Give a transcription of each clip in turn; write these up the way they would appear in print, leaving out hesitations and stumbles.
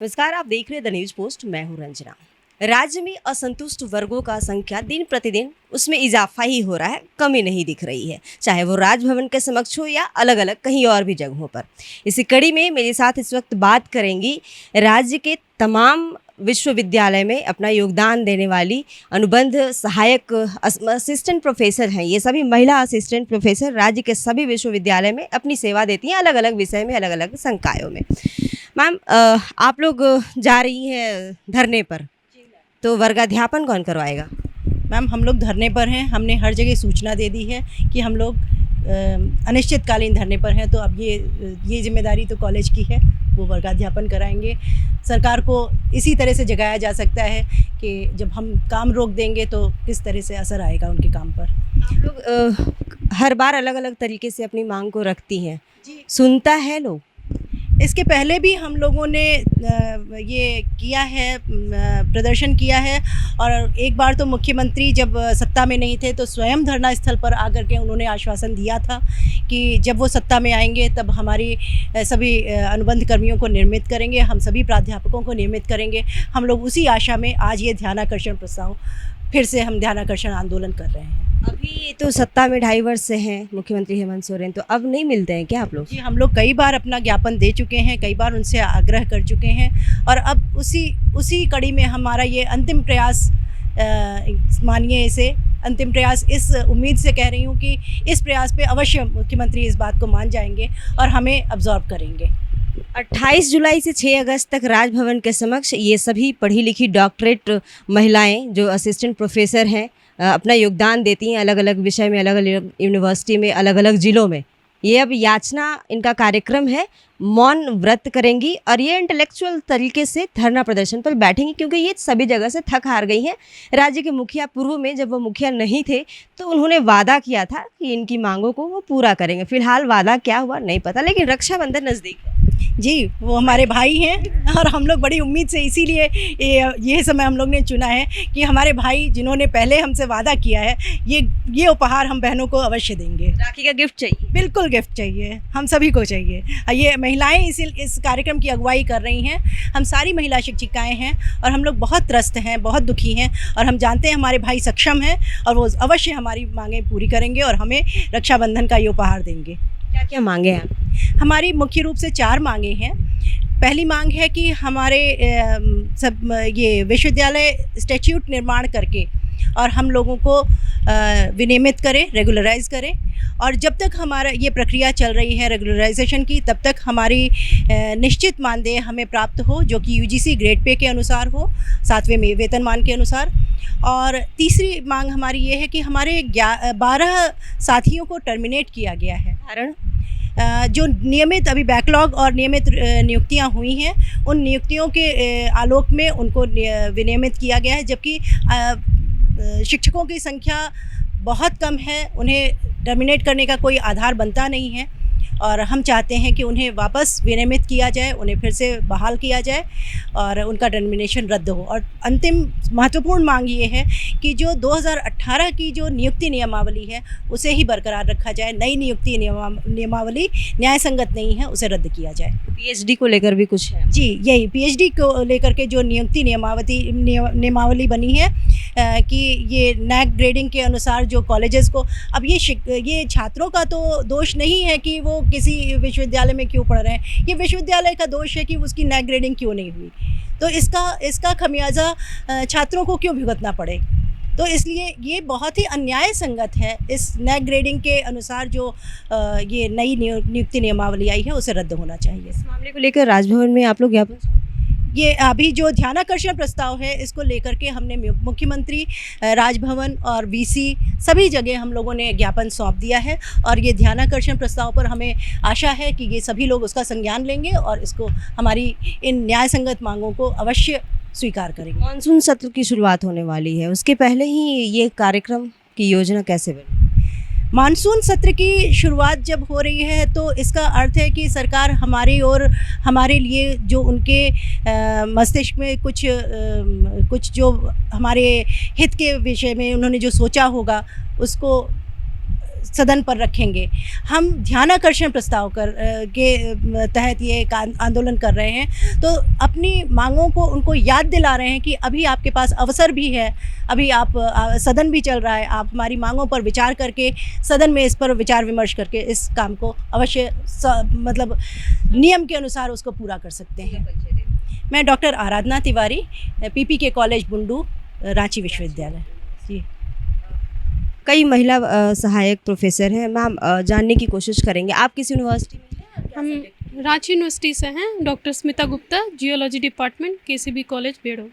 नमस्कार, आप देख रहे हैं द न्यूज पोस्ट। मैं हूं रंजना। राज्य में असंतुष्ट वर्गों का संख्या दिन प्रतिदिन उसमें इजाफा ही हो रहा है, कमी नहीं दिख रही है, चाहे वो राजभवन के समक्ष हो या अलग अलग कहीं और भी जगहों पर। इसी कड़ी में मेरे साथ इस वक्त बात करेंगी राज्य के तमाम विश्वविद्यालय में अपना योगदान देने वाली अनुबंध सहायक असिस्टेंट प्रोफेसर हैं। ये सभी महिला असिस्टेंट प्रोफेसर राज्य के सभी विश्वविद्यालय में अपनी सेवा देती हैं, अलग अलग विषय में, अलग अलग संकायों में। मैम, आप लोग जा रही हैं धरने पर, तो वर्गाध्यापन कौन करवाएगा? मैम, हम लोग धरने पर हैं। हमने हर जगह सूचना दे दी है कि हम लोग अनिश्चितकालीन धरने पर हैं। तो अब ये जिम्मेदारी तो कॉलेज की है, वो वर्गाध्यापन कराएंगे। सरकार को इसी तरह से जगाया जा सकता है कि जब हम काम रोक देंगे तो किस तरह से असर आएगा उनके काम पर। आप लोग हर बार अलग अलग तरीके से अपनी मांग को रखती हैं, जी। सुनता है लोग? इसके पहले भी हम लोगों ने ये किया है, प्रदर्शन किया है। और एक बार तो मुख्यमंत्री जब सत्ता में नहीं थे तो स्वयं धरना स्थल पर आकर के उन्होंने आश्वासन दिया था कि जब वो सत्ता में आएंगे तब हमारी सभी अनुबंध कर्मियों को नियमित करेंगे, हम सभी प्राध्यापकों को नियमित करेंगे। हम लोग उसी आशा में आज ये ध्यानाकर्षण प्रस्ताव, फिर से हम ध्यानाकर्षण आंदोलन कर रहे हैं। अभी तो सत्ता में 2.5 वर्ष से हैं मुख्यमंत्री हेमंत सोरेन, तो अब नहीं मिलते हैं क्या आप लोग? जी, हम लोग कई बार अपना ज्ञापन दे चुके हैं, कई बार उनसे आग्रह कर चुके हैं। और अब उसी कड़ी में हमारा ये अंतिम प्रयास, मानिए इसे अंतिम प्रयास, इस उम्मीद से कह रही हूँ कि इस प्रयास पे अवश्य मुख्यमंत्री इस बात को मान जाएंगे और हमें अब्जॉर्ब करेंगे। 28 जुलाई से 6 अगस्त तक राजभवन के समक्ष ये सभी पढ़ी लिखी डॉक्टरेट महिलाएं जो असिस्टेंट प्रोफेसर हैं, अपना योगदान देती हैं अलग अलग विषय में, अलग अलग यूनिवर्सिटी में, अलग अलग ज़िलों में। ये अब याचना इनका कार्यक्रम है, मौन व्रत करेंगी और ये इंटेलेक्चुअल तरीके से धरना प्रदर्शन पर बैठेंगी, क्योंकि ये सभी जगह से थक हार गई हैं। राज्य के मुखिया पूर्व में जब वो मुखिया नहीं थे तो उन्होंने वादा किया था कि इनकी मांगों को वो पूरा करेंगे। फिलहाल वादा क्या हुआ नहीं पता, लेकिन रक्षाबंधन नज़दीक है। जी, वो हमारे भाई हैं और हम लोग बड़ी उम्मीद से, इसीलिए ये समय हम लोग ने चुना है कि हमारे भाई जिन्होंने पहले हमसे वादा किया है, ये उपहार हम बहनों को अवश्य देंगे। राखी का गिफ्ट चाहिए? बिल्कुल गिफ्ट चाहिए, हम सभी को चाहिए। ये महिलाएं इस कार्यक्रम की अगुवाई कर रही हैं। हम सारी महिला शिक्षिकाएं हैं और हम लोग बहुत त्रस्त हैं, बहुत दुखी हैं। और हम जानते हैं हमारे भाई सक्षम हैं और वो अवश्य हमारी मांगें पूरी करेंगे और हमें रक्षाबंधन का ये उपहार देंगे। क्या क्या मांगे हैं? हमारी मुख्य रूप से 4 मांगें हैं। पहली मांग है कि हमारे ये विश्वविद्यालय स्टैट्यूट निर्माण करके और हम लोगों को विनियमित करें, रेगुलराइज करें। और जब तक हमारा ये प्रक्रिया चल रही है रेगुलराइजेशन की, तब तक हमारी निश्चित मानदेय हमें प्राप्त हो, जो कि यूजीसी ग्रेड पे के अनुसार हो, 7वें वेतनमान के अनुसार। और तीसरी मांग हमारी ये है कि हमारे 12 साथियों को टर्मिनेट किया गया है। कारण जो नियमित अभी बैकलॉग और नियमित नियुक्तियां हुई हैं, उन नियुक्तियों के आलोक में उनको विनियमित किया गया है, जबकि शिक्षकों की संख्या बहुत कम है। उन्हें टर्मिनेट करने का कोई आधार बनता नहीं है और हम चाहते हैं कि उन्हें वापस विनियमित किया जाए, उन्हें फिर से बहाल किया जाए और उनका टर्मिनेशन रद्द हो। और अंतिम महत्वपूर्ण मांग ये है कि जो 2018 की जो नियुक्ति नियमावली है उसे ही बरकरार रखा जाए। नई नियुक्ति नियमावली न्याय संगत नहीं है, उसे रद्द किया जाए। पीएचडी को लेकर भी कुछ है? जी, यही पीएचडी को लेकर के जो नियुक्ति नियमावली बनी है कि ये नैक ग्रेडिंग के अनुसार जो कॉलेजेस को, अब ये छात्रों का तो दोष नहीं है कि वो किसी विश्वविद्यालय में क्यों पढ़ रहे हैं, ये विश्वविद्यालय का दोष है कि उसकी नैक ग्रेडिंग क्यों नहीं हुई। तो इसका खमियाजा छात्रों को क्यों भुगतना पड़े। तो इसलिए ये बहुत ही अन्याय संगत है। इस नैक ग्रेडिंग के अनुसार जो ये नई नियुक्ति नियमावली आई है उसे रद्द होना चाहिए। इस मामले को लेकर राजभवन में आप लोग ज्ञापन? ये अभी जो ध्यानाकर्षण प्रस्ताव है, इसको लेकर के हमने मुख्यमंत्री, राजभवन और वीसी सभी जगह हम लोगों ने ज्ञापन सौंप दिया है। और ये ध्यानाकर्षण प्रस्ताव पर हमें आशा है कि ये सभी लोग उसका संज्ञान लेंगे और इसको, हमारी इन न्याय संगत मांगों को अवश्य स्वीकार करेंगे। मानसून सत्र की शुरुआत होने वाली है, उसके पहले ही ये कार्यक्रम की योजना कैसे बनी? मानसून सत्र की शुरुआत जब हो रही है तो इसका अर्थ है कि सरकार हमारी और हमारे लिए जो उनके मस्तिष्क में कुछ जो हमारे हित के विषय में उन्होंने जो सोचा होगा उसको सदन पर रखेंगे। हम ध्यानाकर्षण प्रस्ताव के तहत ये एक आंदोलन कर रहे हैं, तो अपनी मांगों को उनको याद दिला रहे हैं कि अभी आपके पास अवसर भी है, अभी आप सदन भी चल रहा है, आप हमारी मांगों पर विचार करके सदन में इस पर विचार विमर्श करके इस काम को अवश्य मतलब नियम के अनुसार उसको पूरा कर सकते हैं। मैं डॉक्टर आराधना तिवारी, PPK कॉलेज बुंडू, रांची विश्वविद्यालय। जी, कई महिला सहायक प्रोफेसर हैं। मैम, जानने की कोशिश करेंगे आप किस यूनिवर्सिटी में हैं? हम रांची यूनिवर्सिटी से हैं। Doctor Smita Gupta, geology department, KCB college Bero.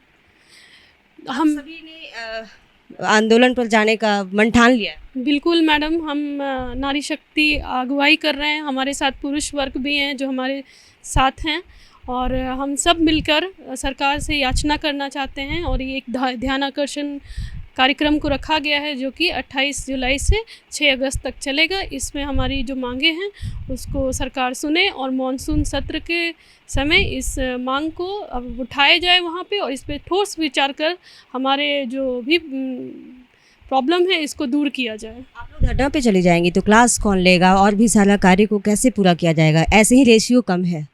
हम सभी ने आंदोलन पर जाने का मन ठान लिया? बिल्कुल मैडम, हम नारी शक्ति अगुवाई कर रहे हैं। हमारे साथ पुरुष वर्ग भी हैं जो हमारे साथ हैं, और हम सब मिलकर सरकार से याचना करना चाहते हैं। और ये एक ध्यानाकर्षण कार्यक्रम को रखा गया है जो कि 28 जुलाई से 6 अगस्त तक चलेगा। इसमें हमारी जो मांगे हैं उसको सरकार सुने और मॉनसून सत्र के समय इस मांग को अब उठाया जाए वहाँ पे, और इस पे ठोस विचार कर हमारे जो भी प्रॉब्लम है इसको दूर किया जाए। आप लोग धरना पे चले जाएंगे तो क्लास कौन लेगा और भी सारा कार्य को कैसे पूरा किया जाएगा? ऐसे ही रेशियो कम है।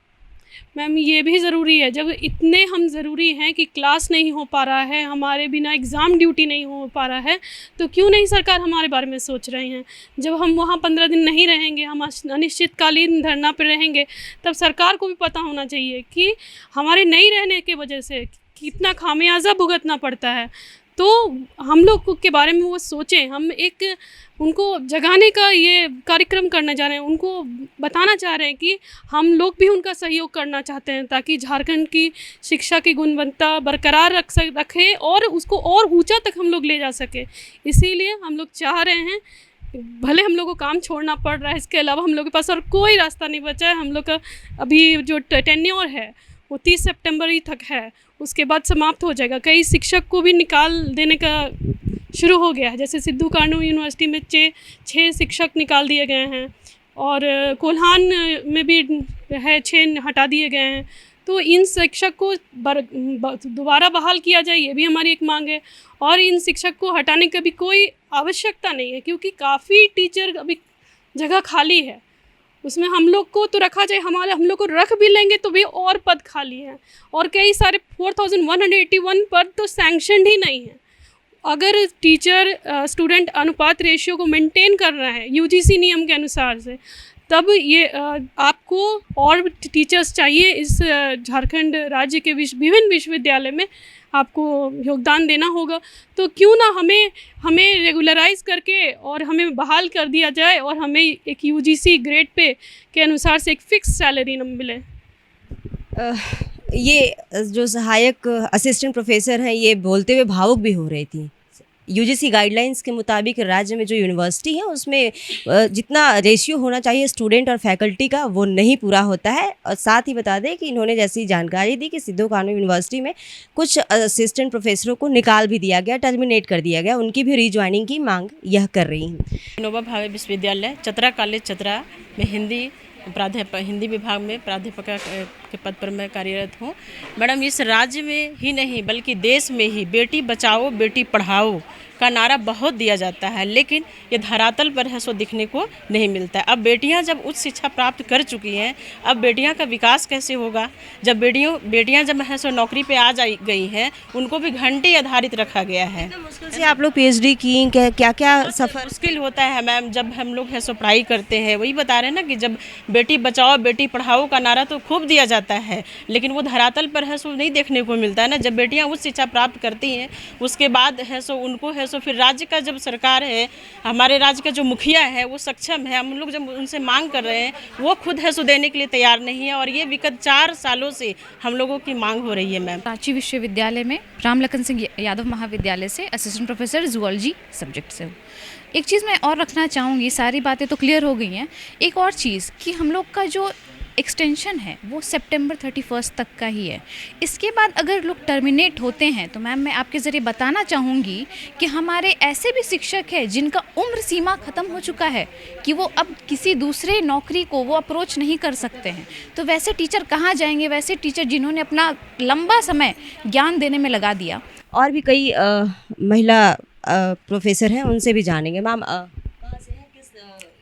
मैम, ये भी ज़रूरी है। जब इतने हम ज़रूरी हैं कि क्लास नहीं हो पा रहा है, हमारे बिना एग्ज़ाम ड्यूटी नहीं हो पा रहा है, तो क्यों नहीं सरकार हमारे बारे में सोच रहे हैं? जब हम वहाँ 15 दिन नहीं रहेंगे, हम अनिश्चितकालीन धरना पर रहेंगे, तब सरकार को भी पता होना चाहिए कि हमारे नहीं रहने के वजह से कितना खामियाजा भुगतना पड़ता है। तो हम लोग के बारे में वो सोचें। हम एक उनको जगाने का ये कार्यक्रम करने जा रहे हैं, उनको बताना चाह रहे हैं कि हम लोग भी उनका सहयोग करना चाहते हैं ताकि झारखंड की शिक्षा की गुणवत्ता बरकरार रखें और उसको और ऊंचा तक हम लोग ले जा सके। इसीलिए हम लोग चाह रहे हैं, भले हम लोग को काम छोड़ना पड़ रहा है, इसके अलावा हम लोग के पास और कोई रास्ता नहीं बचा है। हम लोग का अभी जो टेन्योर है वो 30 सितंबर ही तक है, उसके बाद समाप्त हो जाएगा। कई शिक्षक को भी निकाल देने का शुरू हो गया है, जैसे सिद्धू कानू यूनिवर्सिटी में 6 शिक्षक निकाल दिए गए हैं, और कोल्हान में भी है 6 हटा दिए गए हैं। तो इन शिक्षक को दोबारा बहाल किया जाए, ये भी हमारी एक मांग है। और इन शिक्षक को हटाने की भी कोई आवश्यकता नहीं है, क्योंकि काफ़ी टीचर अभी जगह खाली है, उसमें हम लोग को तो रखा जाए। हम लोग को रख भी लेंगे तो भी और पद खाली हैं, और कई सारे 4181 पद तो सैंक्शनड ही नहीं है। अगर टीचर स्टूडेंट अनुपात रेशियो को मेंटेन कर रहा है UGC नियम के अनुसार से, तब ये आपको और टीचर्स चाहिए। इस झारखंड राज्य के विभिन्न विश्वविद्यालय में आपको योगदान देना होगा। तो क्यों ना हमें रेगुलराइज करके और हमें बहाल कर दिया जाए, और हमें एक UGC ग्रेड पे के अनुसार से एक फिक्स सैलरी न मिले। ये जो सहायक असिस्टेंट प्रोफेसर हैं ये बोलते हुए भावुक भी हो रही थी। UGC गाइडलाइंस के मुताबिक राज्य में जो यूनिवर्सिटी है उसमें जितना रेशियो होना चाहिए स्टूडेंट और फैकल्टी का वो नहीं पूरा होता है। और साथ ही बता दें कि इन्होंने जैसी जानकारी दी कि सिद्धू कानू यूनिवर्सिटी में कुछ असिस्टेंट प्रोफेसरों को निकाल भी दिया गया, टर्मिनेट कर दिया गया, उनकी भी रीज्वाइनिंग की मांग यह कर रही हैं। विनोबा भावे विश्वविद्यालय चतरा कॉलेज चतरा में हिंदी विभाग में प्राध्यापक के पद पर मैं कार्यरत हूँ। मैडम, इस राज्य में ही नहीं बल्कि देश में ही बेटी बचाओ बेटी पढ़ाओ का नारा बहुत दिया जाता है, लेकिन ये धरातल पर है सो दिखने को नहीं मिलता है। अब बेटियां जब उच्च शिक्षा प्राप्त कर चुकी हैं, अब बेटियां का विकास कैसे होगा? जब बेटियां जब है सो नौकरी पे आ गई हैं, उनको भी घंटे आधारित रखा गया है। मुश्किल से आप लोग PhD की, क्या क्या सफ़र मुश्किल होता है मैम। जब हम लोग है सो पढ़ाई करते हैं, वही बता रहे हैं ना कि जब बेटी बचाओ बेटी पढ़ाओ का नारा तो खूब दिया जाता है, लेकिन वो धरातल पर है सो नहीं देखने को मिलता है ना। जब बेटियां उच्च शिक्षा प्राप्त करती हैं उसके बाद है सो उनको है सो फिर राज्य का जब सरकार है, हमारे राज्य का जो मुखिया है वो सक्षम है, हम लोग जब उनसे मांग कर रहे हैं वो खुद है सो देने के लिए तैयार नहीं है, और ये विगत 4 सालों से हम लोगों की मांग हो रही है। मैम, रांची विश्वविद्यालय में रामलखन सिंह यादव महाविद्यालय से असिस्टेंट प्रोफेसर जूलॉजी सब्जेक्ट से हूँ। एक चीज़ मैं और रखना चाहूँगी, सारी बातें तो क्लियर हो गई हैं। एक और चीज़ कि हम लोग का जो एक्सटेंशन है वो सितंबर 31 तक का ही है। इसके बाद अगर लोग टर्मिनेट होते हैं तो मैम मैं आपके ज़रिए बताना चाहूँगी कि हमारे ऐसे भी शिक्षक हैं जिनका उम्र सीमा ख़त्म हो चुका है कि वो अब किसी दूसरे नौकरी को वो अप्रोच नहीं कर सकते हैं। तो वैसे टीचर कहाँ जाएंगे? वैसे टीचर जिन्होंने अपना लंबा समय ज्ञान देने में लगा दिया। और भी कई महिला प्रोफेसर हैं, उनसे भी जानेंगे। मैम, कहाँ से हैं, किस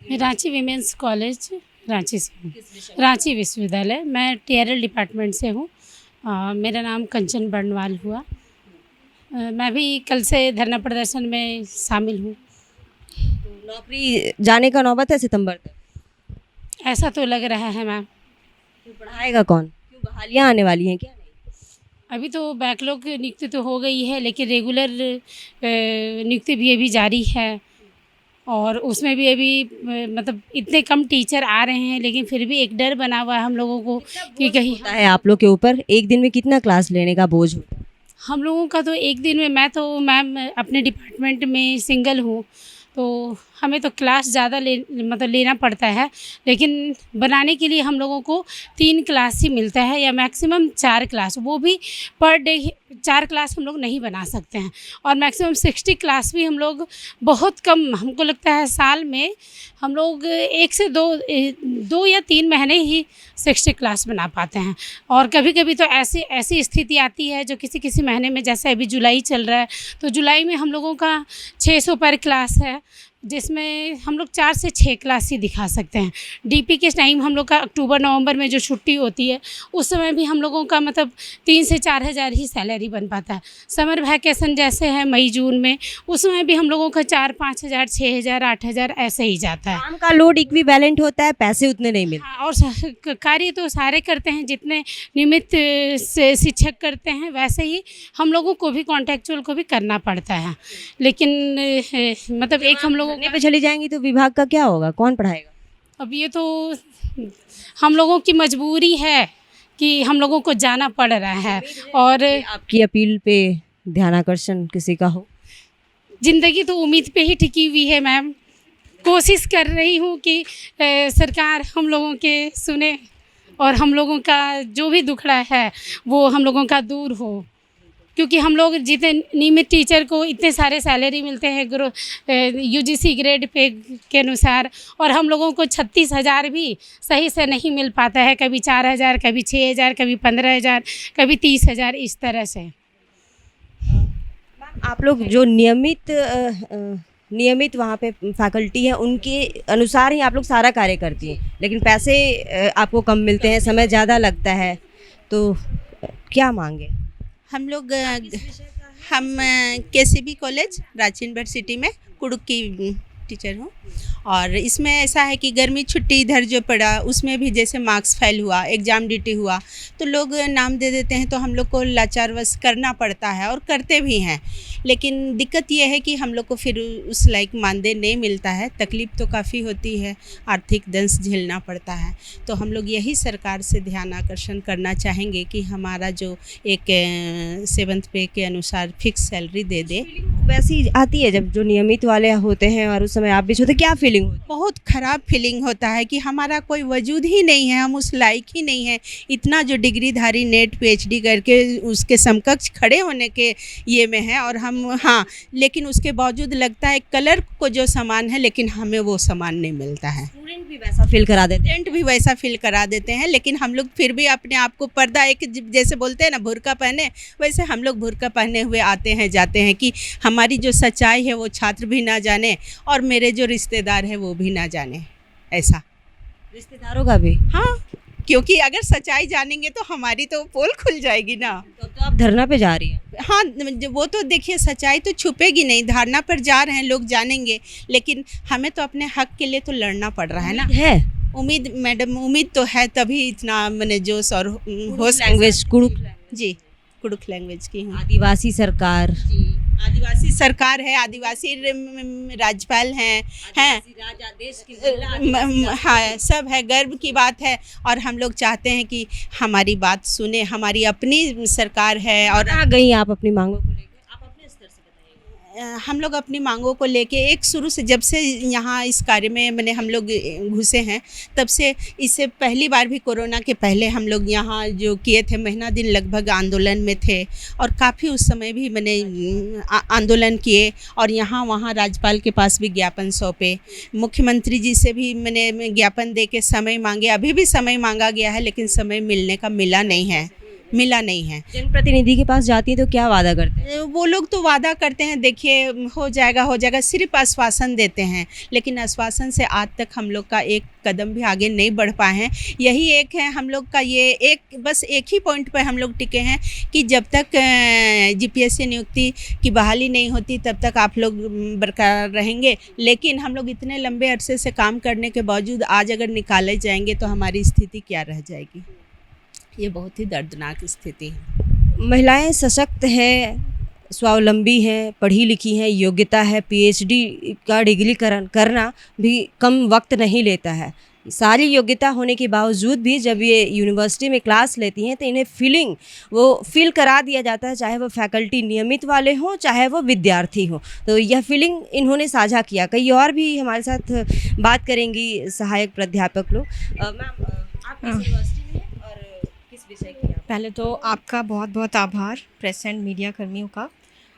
मैं रांची विमेंस कॉलेज रांची से हूँ, रांची विश्वविद्यालय। मैं टीआरएल डिपार्टमेंट से हूँ। मेरा नाम कंचन बर्नवाल हुआ। मैं भी कल से धरना प्रदर्शन में शामिल हूँ। तो नौकरी जाने का नौबत है सितंबर तक? ऐसा तो लग रहा है मैम। क्यों पढ़ाएगा कौन? क्यों बहालियाँ आने वाली हैं क्या? नहीं, अभी तो बैकलॉग नियुक्ति तो हो गई है, लेकिन रेगुलर नियुक्ति भी अभी जारी है। और उसमें भी अभी मतलब इतने कम टीचर आ रहे हैं, लेकिन फिर भी एक डर बना हुआ है हम लोगों को कि कहीं होता है आप लोग के ऊपर एक दिन में कितना क्लास लेने का बोझ होता है? हम लोगों का तो एक दिन में, मैं तो मैम अपने डिपार्टमेंट में सिंगल हूँ, तो हमें तो क्लास ज़्यादा मतलब लेना पड़ता है, लेकिन बनाने के लिए हम लोगों को 3 क्लास ही मिलता है या मैक्सिमम 4 क्लास, वो भी पर डे 4 क्लास हम लोग नहीं बना सकते हैं। और मैक्सिमम 60 क्लास भी हम लोग बहुत कम, हमको लगता है साल में हम लोग 1 से 2 या 3 महीने ही 60 क्लास बना पाते हैं। और कभी कभी तो ऐसी स्थिति आती है जो किसी महीने में, जैसे अभी जुलाई चल रहा है, तो जुलाई में हम लोगों का 600 पर क्लास है, जिसमें हम लोग 4 से 6 क्लास ही दिखा सकते हैं। डीपी के टाइम हम लोग का अक्टूबर नवंबर में जो छुट्टी होती है, उस समय भी हम लोगों का मतलब 3 से 4 हज़ार ही सैलरी बन पाता है। समर वैकेशन जैसे है मई जून में, उस समय भी हम लोगों का 4-5 हज़ार, 6 हज़ार, 8 हज़ार ऐसे ही जाता है। काम का लोड इक्विवेलेंट होता है, पैसे उतने नहीं मिलते। हाँ, और कार्य तो सारे करते हैं, जितने नियमित से शिक्षक करते हैं वैसे ही हम लोगों को भी, कॉन्ट्रेक्चुअल को भी करना पड़ता है। लेकिन मतलब एक हम लोगों धरने पे चली जाएंगी तो विभाग का क्या होगा? कौन पढ़ाएगा? अब ये तो हम लोगों की मजबूरी है कि हम लोगों को जाना पड़ रहा है। और आपकी अपील पे ध्यानाकर्षण किसी का हो? ज़िंदगी तो उम्मीद पे ही टिकी हुई है मैम। कोशिश कर रही हूँ कि सरकार हम लोगों के सुने और हम लोगों का जो भी दुखड़ा है वो हम लोगों का दूर हो, क्योंकि हम लोग जितने नियमित टीचर को इतने सारे सैलरी मिलते हैं यूजीसी ग्रेड पे के अनुसार, और हम लोगों को 36,000 भी सही से नहीं मिल पाता है। कभी 4,000, कभी 6,000, कभी 15,000, कभी 30,000, इस तरह से। आप लोग जो नियमित वहाँ पे फैकल्टी है, उनके अनुसार ही आप लोग सारा कार्य करती हैं, लेकिन पैसे आपको कम मिलते हैं, समय ज़्यादा लगता है, तो क्या मांगे? हम लोग हम केसीबी कॉलेज रांची यूनिवर्सिटी में कुड़ुक की टीचर हूँ। और इसमें ऐसा है कि गर्मी छुट्टी इधर जो पड़ा, उसमें भी जैसे मार्क्स फेल हुआ, एग्ज़ाम ड्यूटी हुआ, तो लोग नाम दे देते हैं, तो हम लोग को लाचारवश करना पड़ता है और करते भी हैं। लेकिन दिक्कत ये है कि हम लोग को फिर उस लायक मानदेय नहीं मिलता है। तकलीफ़ तो काफ़ी होती है, आर्थिक दंश झेलना पड़ता है। तो हम लोग यही सरकार से ध्यान आकर्षण करना चाहेंगे कि हमारा जो एक 7th पे के अनुसार फिक्स सैलरी दे दे। वैसी आती है जब जो नियमित वाले होते हैं और उस समय आप भी होते, क्या फीलिंग होती? बहुत ख़राब फीलिंग होता है कि हमारा कोई वजूद ही नहीं है, हम उस लायक ही नहीं है। इतना जो डिग्रीधारी नेट पीएचडी करके उसके समकक्ष खड़े होने के ये में है, और हम हाँ, लेकिन उसके बावजूद लगता है कलर को जो सामान है, लेकिन हमें वो सामान नहीं मिलता है। स्टूडेंट भी वैसा फील करा देते हैं। स्टूडेंट भी वैसा फील करा देते हैं, लेकिन हम लोग फिर भी अपने आप को पर्दा, एक जैसे बोलते हैं ना बुर्का पहने, वैसे हम लोग बुर्का पहने हुए आते हैं जाते हैं कि हमारी जो सच्चाई है वो छात्र भी ना जाने और मेरे जो रिश्तेदार है वो भी ना जाने। ऐसा रिश्तेदारों का भी? हाँ, क्योंकि अगर सच्चाई जानेंगे तो हमारी तो पोल खुल जाएगी ना। तो आप धरना पे जा रही हैं? हाँ, वो तो देखिए सच्चाई तो छुपेगी नहीं, धारणा पर जा रहे हैं, लोग जानेंगे, लेकिन हमें तो अपने हक के लिए तो लड़ना पड़ रहा है ना। है उम्मीद मैडम, उम्मीद तो है, तभी इतना मैंने जोश और होश। लैंग्वेज कुड़ुक जी, कुड़ुक लैंग्वेज की हूँ। आदिवासी सरकार, आदिवासी सरकार है, आदिवासी राज्यपाल हैं, हाँ, सब है, गर्व की बात है। और हम लोग चाहते हैं कि हमारी बात सुने, हमारी अपनी सरकार है। और कहाँ गई आप अपनी मांगों को लेकर? आप अपने स्तर से बताइए। हम लोग अपनी मांगों को लेके एक शुरू से, जब से यहाँ इस कार्य में मैंने हम लोग घुसे हैं, तब से, इससे पहली बार भी कोरोना के पहले हम लोग यहाँ जो किए थे, महीना दिन लगभग आंदोलन में थे, और काफ़ी उस समय भी मैंने आंदोलन किए, और यहाँ वहाँ राज्यपाल के पास भी ज्ञापन सौंपे, मुख्यमंत्री जी से भी मैंने ज्ञापन दे के समय मांगे। अभी भी समय मांगा गया है, लेकिन समय मिलने का मिला नहीं है। मिला नहीं है। जनप्रतिनिधि के पास जाती है तो क्या वादा करते हैं? वो लोग तो वादा करते हैं, देखिए हो जाएगा, सिर्फ आश्वासन देते हैं, लेकिन आश्वासन से आज तक हम लोग का एक कदम भी आगे नहीं बढ़ पाए हैं। यही एक है हम लोग का, ये बस एक ही पॉइंट पर हम लोग टिके हैं कि जब तक जीपीएससी नियुक्ति की बहाली नहीं होती तब तक आप लोग बरकरार रहेंगे। लेकिन हम लोग इतने लंबे अरसे से काम करने के बावजूद आज अगर निकाले जाएंगे तो हमारी स्थिति क्या रह जाएगी। ये बहुत ही दर्दनाक स्थिति है। महिलाएं सशक्त हैं, स्वावलंबी हैं, पढ़ी लिखी हैं, योग्यता है, पीएचडी का डिग्री करना भी कम वक्त नहीं लेता है। सारी योग्यता होने के बावजूद भी जब ये यूनिवर्सिटी में क्लास लेती हैं तो इन्हें फील करा दिया जाता है, चाहे वो फैकल्टी नियमित वाले हों चाहे वो विद्यार्थी हों। तो यह फीलिंग इन्होंने साझा किया। कई और भी हमारे साथ बात करेंगी सहायक प्राध्यापक लोग। मैम, आप किस यूनिवर्सिटी में और किस विषय की? पहले तो आपका बहुत बहुत आभार प्रेस एंड मीडिया कर्मियों का।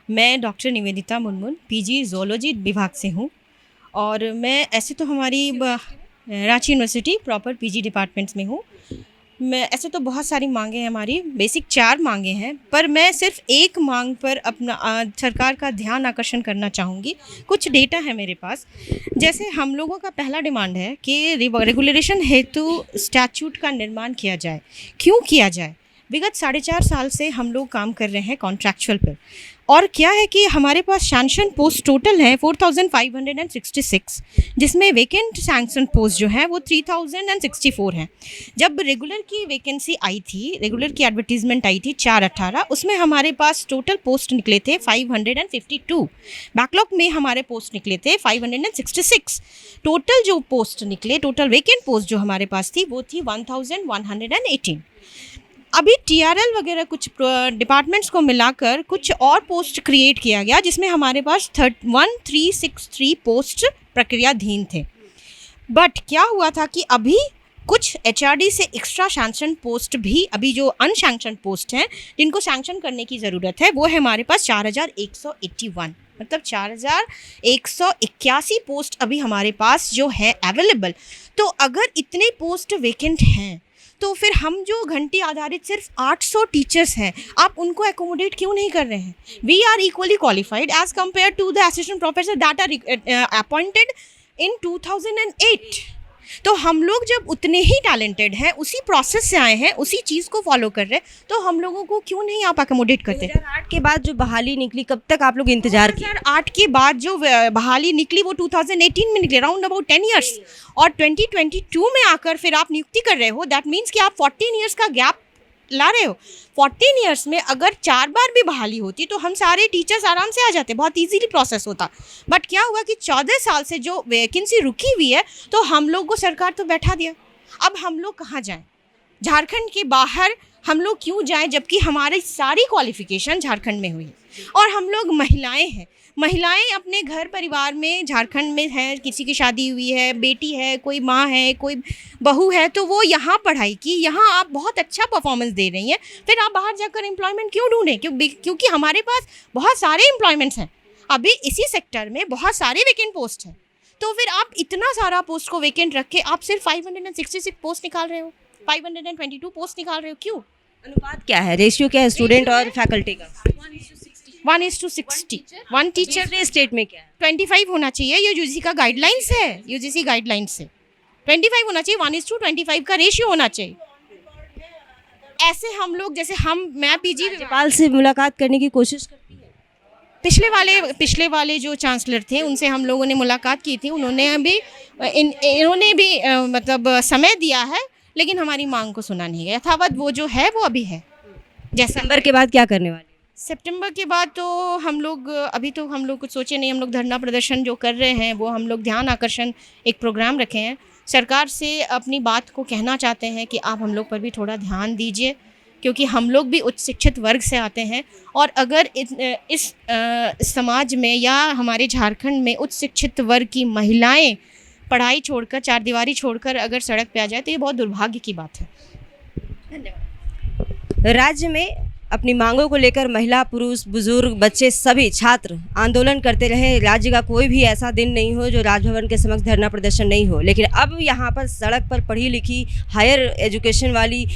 मैं doctor Nivedita Munmun PG zoology विभाग से हूँ और मैं ऐसे तो हमारी Ranchi university proper PG departments में हूँ। मैं ऐसे तो बहुत सारी मांगे हैं, हमारी बेसिक 4 मांगे हैं, पर मैं सिर्फ एक मांग पर अपना सरकार का ध्यान आकर्षण करना चाहूँगी। कुछ डेटा है मेरे पास। जैसे हम लोगों का पहला डिमांड है कि रेगुलेशन हेतु स्टैट्यूट का निर्माण किया जाए। क्यों किया जाए? विगत 4.5 साल से हम लोग काम कर रहे हैं कॉन्ट्रैक्चुअल पर, और क्या है कि हमारे पास सैंक्शन पोस्ट टोटल है 4566, जिसमें वैकेंट सैंक्शन पोस्ट जो है वो 3064 हैं। जब रेगुलर की वैकेंसी आई थी, रेगुलर की एडवर्टीजमेंट आई थी 4/18, उसमें हमारे पास टोटल पोस्ट निकले थे 552। बैकलॉग में हमारे पोस्ट निकले थे 566। टोटल जो पोस्ट निकले, टोटल वैकेंट पोस्ट जो हमारे पास थी वो थी 1118। अभी टीआरएल वगैरह कुछ डिपार्टमेंट्स को मिलाकर कुछ और पोस्ट क्रिएट किया गया, जिसमें हमारे पास 1363 पोस्ट प्रक्रियाधीन थे। बट क्या हुआ था कि अभी कुछ एचआरडी से एक्स्ट्रा सैंक्शन पोस्ट भी, अभी जो अनसैंक्शन पोस्ट हैं जिनको सैंक्शन करने की ज़रूरत है, वो है हमारे पास 4181, मतलब 4181 पोस्ट अभी हमारे पास जो है अवेलेबल। तो अगर इतने पोस्ट वैकेंट हैं तो फिर हम जो घंटी आधारित सिर्फ 800 टीचर्स हैं, आप उनको एकोमोडेट क्यों नहीं कर रहे हैं? We are equally qualified as compare to the assistant professor that are appointed in 2008। तो हम लोग जब उतने ही टैलेंटेड हैं, उसी प्रोसेस से आए हैं, उसी चीज़ को फॉलो कर रहे हैं, तो हम लोगों को क्यों नहीं आप एकोमोडेट करते? 2008 के बाद जो बहाली निकली, कब तक आप लोग इंतजार किए? 2008 के बाद जो बहाली निकली वो 2018 में निकली, अराउंड अबाउट 10 ईयर्स। और 2022 में आकर फिर आप नियुक्ति कर रहे हो, दैट मीन्स कि आप 14 ईयर्स का गैप ला रहे हो। 14 ईयर्स में अगर 4 बार भी बहाली होती तो हम सारे टीचर्स आराम से आ जाते, बहुत इजीली प्रोसेस होता। बट क्या हुआ कि 14 साल से जो वैकेंसी रुकी हुई है, तो हम लोग को सरकार तो बैठा दिया। अब हम लोग कहाँ जाएं? झारखंड के बाहर हम लोग क्यों जाएं, जबकि हमारी सारी क्वालिफिकेशन झारखंड में हुई और हम लोग महिलाएं हैं। महिलाएं अपने घर परिवार में झारखंड में हैं, किसी की शादी हुई है, बेटी है, कोई माँ है, कोई बहू है, तो वो यहाँ पढ़ाई की, यहाँ आप बहुत अच्छा परफॉर्मेंस दे रही हैं, फिर आप बाहर जाकर एम्प्लॉयमेंट क्यों ढूंढें? क्योंकि हमारे पास बहुत सारे एम्प्लॉयमेंट्स हैं, अभी इसी सेक्टर में बहुत सारे वैकेंट पोस्ट हैं। तो फिर आप इतना सारा पोस्ट को वैकेंट रख के आप सिर्फ 566 पोस्ट निकाल रहे हो, 522 पोस्ट निकाल रहे हो, क्यों? अनुपात क्या है, रेशियो क्या है स्टूडेंट और फैकल्टी का? 1:60। 1 टीचर। दूसरे स्टेट में क्या है? 25 होना चाहिए, ये यूजीसी का गाइडलाइंस है, यूजीसी गाइडलाइंस से 25 होना चाहिए, 1:25 का रेशियो होना चाहिए। ऐसे हम लोग, जैसे मैं पीजी राज्यपाल से मुलाकात करने की कोशिश करती है। पिछले वाले जो चांसलर थे उनसे हम लोगों ने मुलाकात की थी, उन्होंने अभी इन्होंने भी मतलब समय दिया है, लेकिन हमारी मांग को सुना नहीं गया। यथावत वो जो है वो अभी है। जैसा सितंबर के बाद क्या करने वाले? सितंबर के बाद तो हम लोग अभी तो हम लोग कुछ सोचे नहीं। हम लोग धरना प्रदर्शन जो कर रहे हैं वो हम लोग ध्यान आकर्षण एक प्रोग्राम रखे हैं। सरकार से अपनी बात को कहना चाहते हैं कि आप हम लोग पर भी थोड़ा ध्यान दीजिए, क्योंकि हम लोग भी उच्च शिक्षित वर्ग से आते हैं, और अगर इस समाज में या हमारे झारखंड में उच्च शिक्षित वर्ग की महिलाएं पढ़ाई छोड़कर, चारदीवारी छोड़कर अगर सड़क पे आ जाए तो ये बहुत दुर्भाग्य की बात है। धन्यवाद। राज्य में अपनी मांगों को लेकर महिला, पुरुष, बुजुर्ग, बच्चे, सभी छात्र आंदोलन करते रहे। राज्य का कोई भी ऐसा दिन नहीं हो जो राजभवन के समक्ष धरना प्रदर्शन नहीं हो, लेकिन अब यहाँ पर सड़क पर पढ़ी लिखी हायर एजुकेशन वाली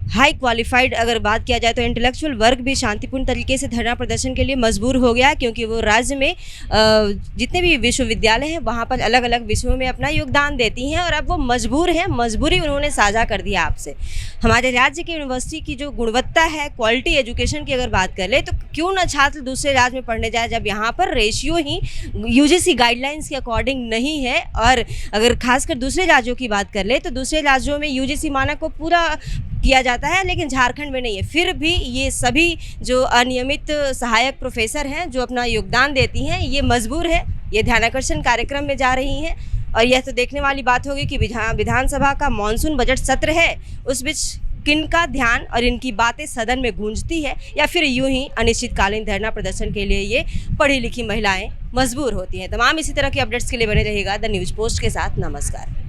हाई क्वालिफाइड अगर बात किया जाए तो इंटेलेक्चुअल वर्ग भी शांतिपूर्ण तरीके से धरना प्रदर्शन के लिए मजबूर हो गया, क्योंकि वो राज्य में जितने भी विश्वविद्यालय हैं वहाँ पर अलग अलग विषयों में अपना योगदान देती हैं और अब वो मजबूर हैं, मजबूरी उन्होंने साझा कर दिया आपसे। हमारे राज्य की यूनिवर्सिटी की जो गुणवत्ता है, क्वालिटी एजुकेशन की अगर बात कर ले तो क्यों ना छात्र दूसरे राज्य में पढ़ने जाए जब यहाँ पर रेशियो ही यूजीसी गाइडलाइंस के अकॉर्डिंग नहीं है। और अगर खासकर दूसरे राज्यों की बात कर ले तो दूसरे राज्यों में यूजीसी मानक को पूरा किया जाता है, लेकिन झारखंड में नहीं है। फिर भी ये सभी जो अनियमित सहायक प्रोफेसर हैं जो अपना योगदान देती हैं, ये मजबूर है, ये ध्यानाकर्षण कार्यक्रम में जा रही हैं। और यह तो देखने वाली बात होगी कि विधानसभा का मॉनसून बजट सत्र है, उस बीच किनका ध्यान और इनकी बातें सदन में गूंजती है या फिर यूं ही अनिश्चितकालीन धरना प्रदर्शन के लिए ये पढ़ी लिखी महिलाएं मजबूर होती हैं। तमाम इसी तरह के अपडेट्स के लिए बने रहिएगा द न्यूज़ पोस्ट के साथ। नमस्कार।